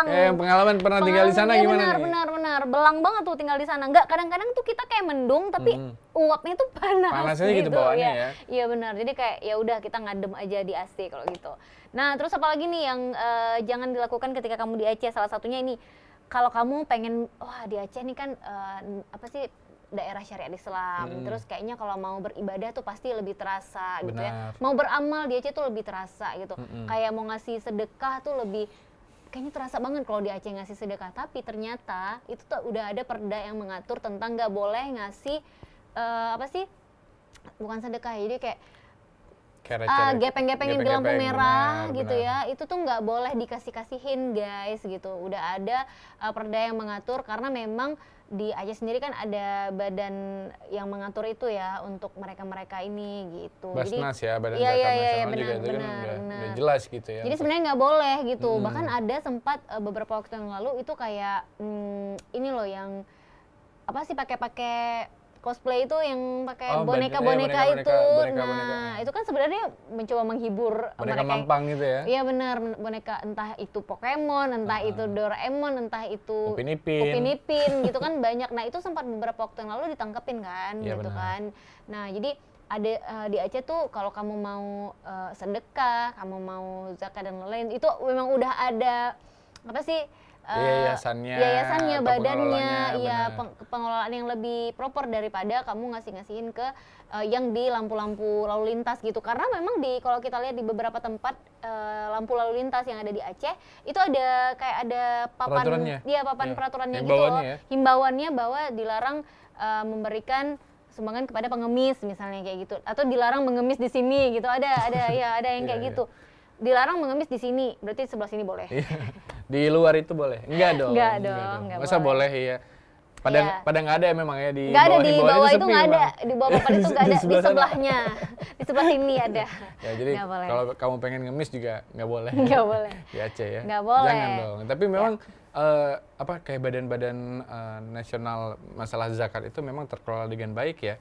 Yang pengalaman pernah tinggal di sana Iya, gimana nih? benar. Belang banget tuh tinggal di sana. Enggak, kadang-kadang tuh kita kayak mendung tapi uapnya tuh panas. Panasnya gitu bawaannya ya. Iya benar. Jadi kayak ya udah kita ngadem aja di AC kalau gitu. Nah, terus apalagi nih yang jangan dilakukan ketika kamu di Aceh? Salah satunya ini, kalau kamu pengen wah di Aceh nih kan apa sih daerah syariat Islam, terus kayaknya kalau mau beribadah tuh pasti lebih terasa gitu ya. Benar. Mau beramal di Aceh tuh lebih terasa gitu. Kayak mau ngasih sedekah tuh lebih kayaknya terasa banget kalau di Aceh ngasih sedekah. Tapi ternyata itu tuh udah ada perda yang mengatur tentang nggak boleh ngasih apa sih? Bukan sedekah, jadi kayak gepeng-gepeng yang di lampu merah benar, gitu benar. ya, itu tuh nggak boleh dikasih-kasihin guys gitu. Udah ada perda yang mengatur karena memang di Aceh sendiri kan ada badan yang mengatur itu ya untuk mereka-mereka ini gitu. Basnas ya, Badan iya, Zakat iya, Nasional benar, juga itu kan benar. udah jelas gitu ya. Jadi sebenarnya nggak boleh gitu. Bahkan ada sempat beberapa waktu yang lalu itu kayak ini loh yang apa sih pakai cosplay itu yang pakai Oh, boneka-boneka iya, itu. boneka-boneka. Nah, itu kan sebenarnya mencoba menghibur boneka mereka. mampang gitu ya. Iya benar, boneka entah itu Pokemon, entah itu Doraemon, entah itu Upin Ipin. gitu kan banyak. Nah, itu sempat beberapa waktu yang lalu ditangkepin kan Iya, gitu benar. kan. Nah, jadi ada di Aceh tuh kalau kamu mau sedekah, kamu mau zakat dan lain-lain, itu memang udah ada apa sih? Yayasannya atau Badannya, pengelolanya, iya benar. pengelolaan yang lebih proper daripada kamu ngasih-ngasihin ke yang di lampu-lampu lalu lintas gitu. Karena memang kalau kita lihat di beberapa tempat lampu lalu lintas yang ada di Aceh itu ada kayak ada papan, Peraturannya? iya papan Iya. peraturannya gitu Himbauannya loh. ya? Himbauannya bahwa dilarang memberikan sumbangan kepada pengemis misalnya kayak gitu, atau dilarang mengemis di sini gitu. Ada ya ada yang kayak Iya, gitu. Dilarang mengemis di sini, berarti sebelah sini boleh. Iya. Di luar itu boleh? Enggak dong. Enggak dong, enggak Masa boleh. boleh ya? Iya. Pada nggak ada ya memang ya di Nggak ada bawah, di bawah bawah itu sepi nggak ada, memang. di bawah papan itu nggak ada, di sebelah sana. sebelahnya, di sebelah sini ada. Ya jadi Nggak boleh. kalau kamu pengen ngemis juga nggak boleh. Nggak boleh. Di Aceh ya. Nggak boleh. Jangan dong. Tapi memang kayak badan-badan nasional masalah zakat itu memang terkelola dengan baik ya.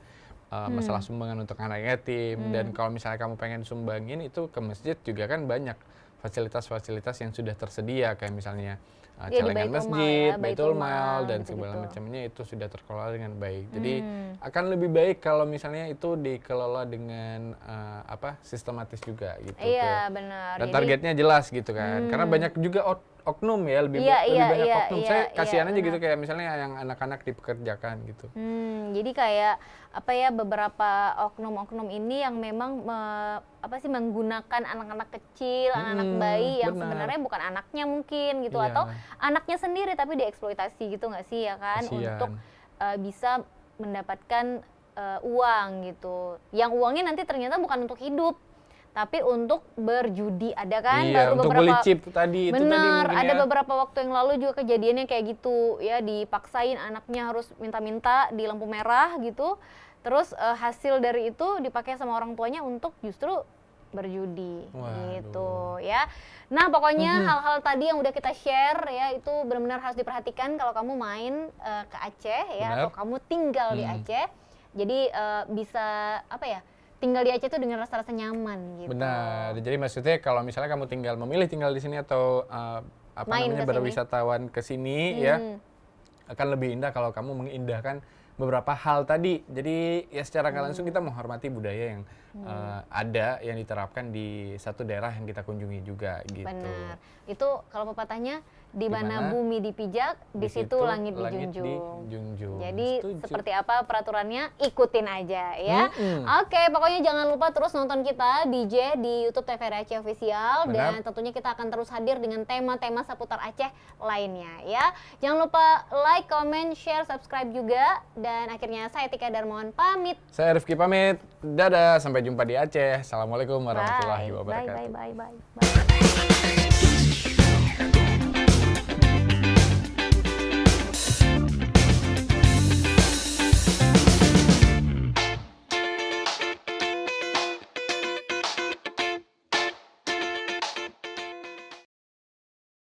Masalah sumbangan untuk anak yatim, dan kalau misalnya kamu pengen sumbangin itu ke masjid juga kan banyak fasilitas-fasilitas yang sudah tersedia, kayak misalnya Ya, di celengan Baitul Mal masjid, ya, Baitul Baitul Mal, Mal, dan gitu-gitu. segala macamnya itu sudah terkelola dengan baik. Jadi akan lebih baik kalau misalnya itu dikelola dengan sistematis juga gitu. Iya, benar. Dan Jadi targetnya jelas gitu kan. Karena banyak juga oknum ya, lebih Iya, lebih iya, banyak iya, oknum. iya, Saya iya, kasihan aja gitu, benar. kayak misalnya yang anak-anak dipekerjakan gitu. Jadi kayak beberapa oknum-oknum ini yang memang menggunakan anak-anak kecil, anak-anak bayi yang benar. sebenarnya bukan anaknya mungkin gitu, Iya. atau anaknya sendiri tapi dieksploitasi gitu nggak sih ya kan, Kasian. untuk bisa mendapatkan uang gitu. Yang uangnya nanti ternyata bukan untuk hidup, tapi untuk berjudi. Ada kan Iya, baru untuk beberapa beli chip tadi, itu tadi bener, mungkin ada ya. beberapa waktu yang lalu juga kejadiannya kayak gitu ya, dipaksain anaknya harus minta-minta di lampu merah gitu, terus hasil dari itu dipakai sama orang tuanya untuk justru berjudi. Waduh. Gitu ya. Nah pokoknya hal-hal tadi yang udah kita share ya, itu benar-benar harus diperhatikan kalau kamu main ke Aceh ya, Benar. atau kamu tinggal di Aceh. Jadi bisa tinggal di Aceh tuh dengan rasa-rasa nyaman gitu. Benar. Jadi maksudnya kalau misalnya kamu memilih tinggal di sini atau Main ke sini. berwisatawan ke sini ya, akan lebih indah kalau kamu mengindahkan beberapa hal tadi. Jadi ya secara nggak langsung kita menghormati budaya yang ada, yang diterapkan di satu daerah yang kita kunjungi juga gitu. Benar. Itu kalau pepatahnya, di mana Dimana bumi dipijak, di situ langit dijunjung. Jadi Setuju. seperti apa peraturannya, ikutin aja ya. Oke, pokoknya jangan lupa terus nonton kita DJ di YouTube TVRI Aceh Official. Benar. Dan tentunya kita akan terus hadir dengan tema-tema seputar Aceh lainnya ya. Jangan lupa like, comment, share, subscribe juga. Dan akhirnya saya Tika Darmawan pamit. Saya Rifki pamit. Dadah, sampai jumpa di Aceh. Assalamualaikum warahmatullahi Bye. wabarakatuh. Bye.